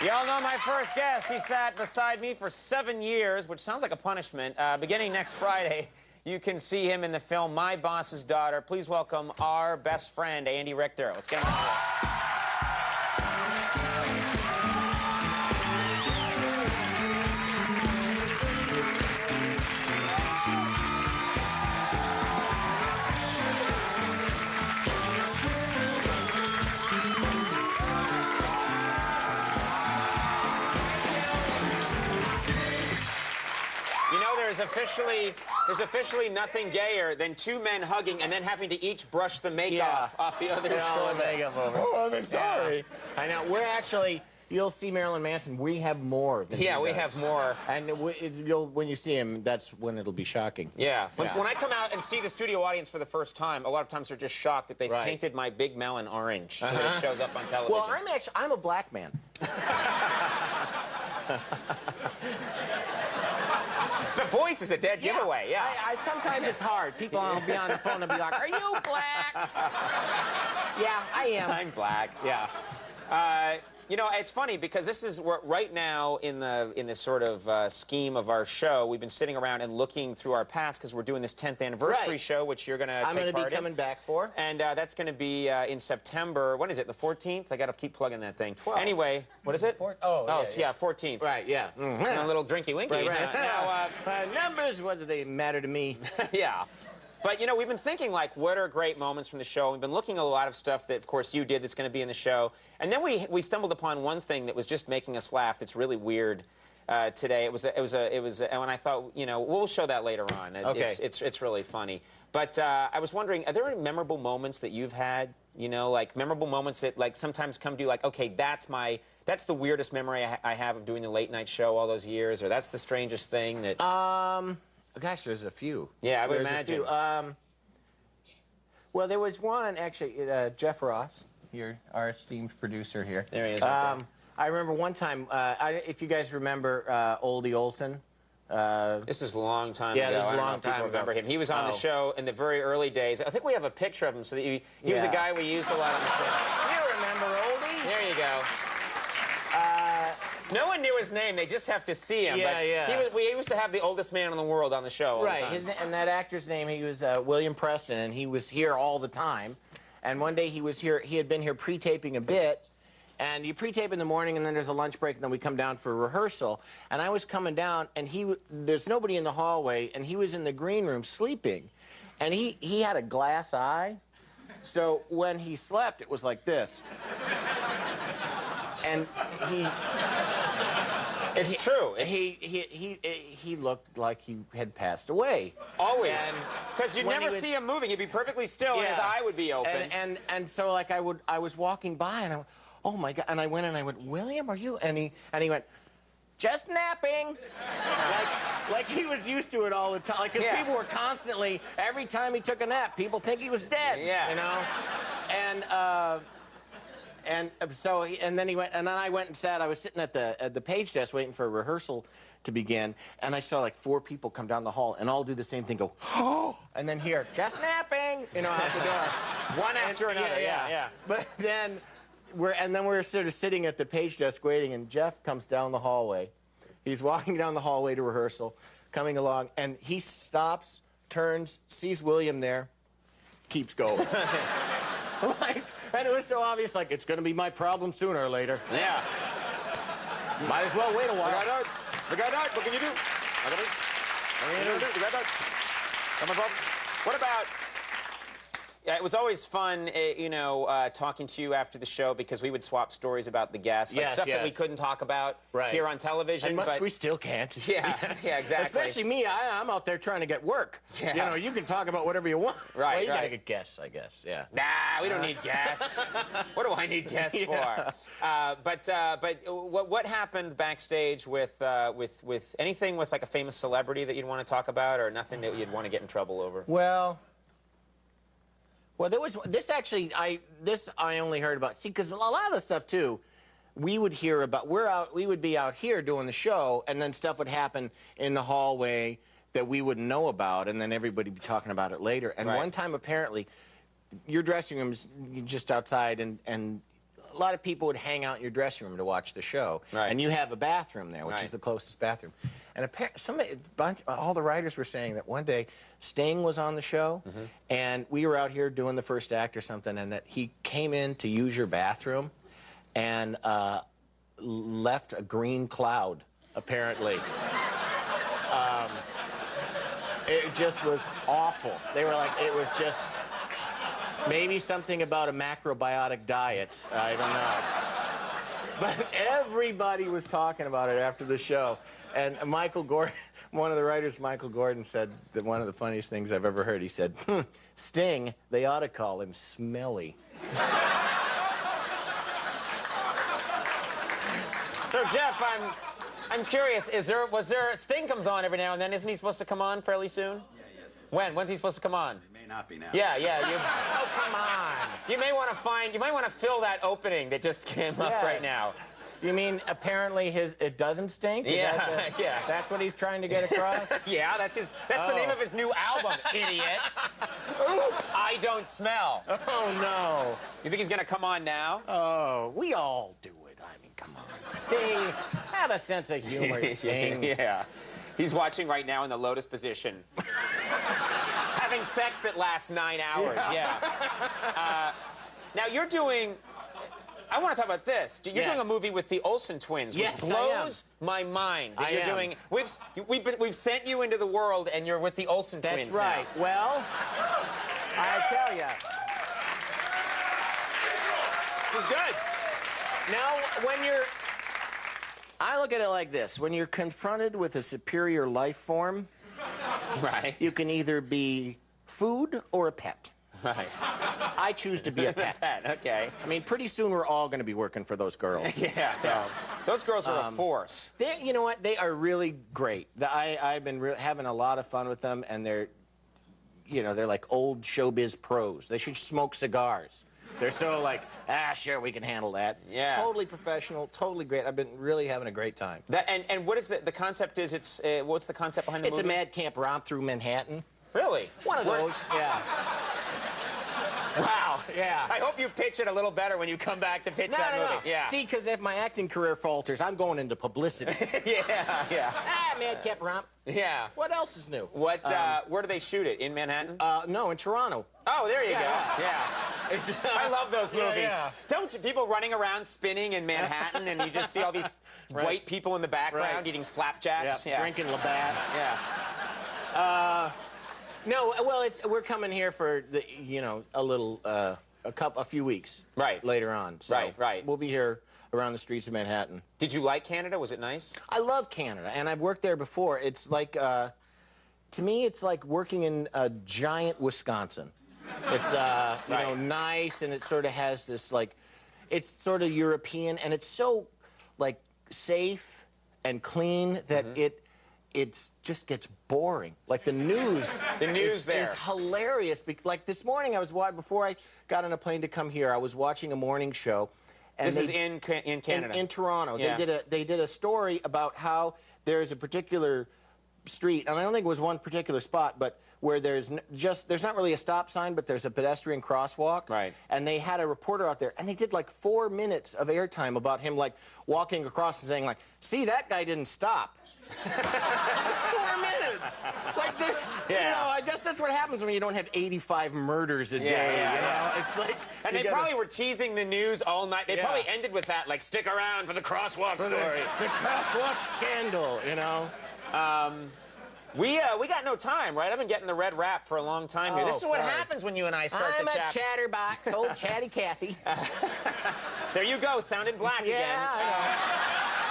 Y'all know my first guest. He sat beside me for 7 years, which sounds like a punishment. Beginning next Friday, you can see him in the film My Boss's Daughter. Please welcome our best friend, Andy Richter. Let's get him on here. You know, there's officially nothing gayer than two men hugging and then having to each brush the makeup off the other's shoulder. Makeup over. Oh, I'm sorry. Yeah. I know. We're actually, you'll see Marilyn Manson. We have more than he we does. have more. And when you see him, that's when it'll be shocking. Yeah. When I come out and see the studio audience for the first time, a lot of times they're just shocked that they've painted my big melon orange so that it shows up on television. Well, I'm a black man. The voice is a dead giveaway, yeah. Sometimes it's hard. People will be on the phone and be like, "Are you black?" Yeah, I am. I'm black. Yeah. You know, it's funny because this is right now in this sort of scheme of our show. We've been sitting around and looking through our past because we're doing this 10th anniversary show, which you're going to take part in. I'm going to be coming back for. And that's going to be in September. When is it? The 14th? I got to keep plugging that thing. 12. Anyway, what is it? 14th. Right, yeah. A little drinky winky. Right. Now, numbers, what do they matter to me? Yeah. But, you know, we've been thinking, like, what are great moments from the show? We've been looking at a lot of stuff that, of course, you did that's going to be in the show. And then we stumbled upon one thing that was just making us laugh that's really weird today. It was and I thought, you know, we'll show that later on. Okay. It's really funny. But I was wondering, are there any memorable moments that you've had, you know, like memorable moments that, like, sometimes come to you like, okay, that's the weirdest memory I have of doing the late night show all those years, or that's the strangest thing that... Gosh, there's a few. Yeah, I would imagine. Well, there was one, actually, Jeff Ross, our esteemed producer here. There he is. Right I remember one time, if you guys remember Oldie Olson. This is a long time ago. Yeah, this is a long time ago. Remember him. He was on the show in the very early days. I think we have a picture of him, so that he was a guy we used a lot on the show. You remember Oldie? There you go. No one knew his name. They just have to see him. We used to have the oldest man in the world on the show all the time. And that actor's name, he was William Preston, and he was here all the time. And one day he was here, he had been here pre-taping a bit, and you pre-tape in the morning, and then there's a lunch break, and then we come down for rehearsal. And I was coming down, and there's nobody in the hallway, and he was in the green room sleeping. And he had a glass eye, so when he slept, it was like this. And It's true. He looked like he had passed away. Always. Because you'd never see him moving. He'd be perfectly still, and his eye would be open. And so, like, I was walking by, and I went, oh my God! And I went and I went, William, are you? And he went, just napping. like he was used to it all the time. Like, because people were constantly, every time he took a nap, people think he was dead. Yeah. You know. And then he went, and then I went and sat. I was sitting at the page desk waiting for a rehearsal to begin, and I saw like 4 people come down the hall and all do the same thing, go, oh, and then hear, just napping, you know, out the door. One after another, yeah. But then we're sort of sitting at the page desk waiting, and Jeff comes down the hallway. He's walking down the hallway to rehearsal, coming along, and he stops, turns, sees William there, keeps going. And it was so obvious, like, it's going to be my problem sooner or later. Yeah. Might as well wait a while. The guy died. What can you do? What about... Yeah, it was always fun, you know, talking to you after the show because we would swap stories about the guests, like stuff that we couldn't talk about here on television. And much we still can't. Yeah, yeah, exactly. Especially me, I'm out there trying to get work. Yeah. You know, you can talk about whatever you want. Right, well, you gotta get guests, I guess. Yeah. Nah, we don't need guests. What do I need guests for? But what happened backstage with anything with like a famous celebrity that you'd want to talk about, or nothing that you'd want to get in trouble over? Well, there was this actually. I only heard about. See, because a lot of the stuff too, we would hear about. We would be out here doing the show, and then stuff would happen in the hallway that we wouldn't know about, and then everybody would be talking about it later. And one time, apparently, your dressing room's just outside, and a lot of people would hang out in your dressing room to watch the show, Right. and you have a bathroom there, which Right. is the closest bathroom. And all the writers were saying that one day Sting was on the show, and we were out here doing the first act or something, and that he came in to use your bathroom, and left a green cloud, apparently. It just was awful. They were like, it was just maybe something about a macrobiotic diet. I don't know. But everybody was talking about it after the show. And Michael Gordon, one of the writers, Michael Gordon, said that one of the funniest things I've ever heard. He said, Sting, they ought to call him Smelly. So, Jeff, I'm curious. Was there Sting comes on every now and then? Isn't he supposed to come on fairly soon? Yeah. When's he supposed to come on? It may not be now. Yeah. Oh, come on. You might want to fill that opening that just came up Yes. right now. You mean apparently it doesn't stink? Is Yeah, that yeah. That's what he's trying to get across? Yeah, that's the name of his new album, idiot. Oops. I Don't Smell. Oh, no. You think he's gonna come on now? Oh, we all do it. I mean, come on. Sting, have a sense of humor, Sting. Yeah. He's watching right now in the lotus position. Having sex that lasts 9 hours, yeah. Now you're doing... I want to talk about this. You're Yes. doing a movie with the Olsen twins, which Yes, I blows my mind that I you're am. doing. We've sent you into the world, and you're with the Olsen twins. That's right. Now. Well, I tell you. This is good. Now, I look at it like this. When you're confronted with a superior life form, Right. you can either be food or a pet. Right. I choose to be a pet. Okay. I mean, pretty soon we're all going to be working for those girls. Yeah. Those girls are a force. You know what? They are really great. I've been having a lot of fun with them, and they're like old showbiz pros. They should smoke cigars. They're so like, sure, we can handle that. Yeah. Totally professional, totally great. I've been really having a great time. And what is the concept? What's the concept behind the It's movie? a madcamp romp through Manhattan. Really? One of those, yeah. Wow. Yeah. I hope you pitch it a little better when you come back to pitch that movie. Yeah. See, because if my acting career falters, I'm going into publicity. Yeah. Madcap romp. Yeah. What else is new? What? Where do they shoot it? In Manhattan? No, in Toronto. Oh, there you go. Yeah. I love those movies. Yeah. Don't people running around spinning in Manhattan, and you just see all these Right. white people in the background Right. eating flapjacks? Yeah, drinking Labatt's. Yeah. No, well, we're coming here for a few weeks. Right. Later on. So Right. We'll be here around the streets of Manhattan. Did you like Canada? Was it nice? I love Canada, and I've worked there before. It's like, to me, it's like working in a giant Wisconsin. It's Right. nice, and it sort of has this it's sort of European, and it's so safe and clean that it just gets boring. Like the news. The news there. is hilarious. Like this morning, before I got on a plane to come here, I was watching a morning show. And This is in Canada. in Toronto. Yeah. They did a story about how there's a particular street, and I don't think it was one particular spot, but where there's not really a stop sign, but there's a pedestrian crosswalk. Right. And they had a reporter out there, and they did 4 minutes of airtime about him walking across and saying see, that guy didn't stop. 4 minutes. I guess that's what happens when you don't have 85 murders a day. Yeah. It's And they probably were teasing the news all night. They Yeah. probably ended with that, stick around for the crosswalk story. The crosswalk scandal, We got no time, right? I've been getting the red wrap for a long time here. Oh, This is what sorry. happens when you and I start I'm to a chat. chatterbox, old chatty Cathy. There you go, sounding black again. Yeah,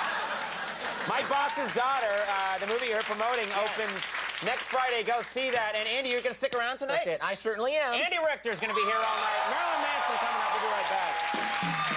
My Boss's Daughter, the movie you're promoting, opens next Friday. Go see that. And Andy, you're going to stick around tonight? that's it. I certainly am. Andy Richter's going to be here all night. Marilyn Manson coming up. We'll be right back.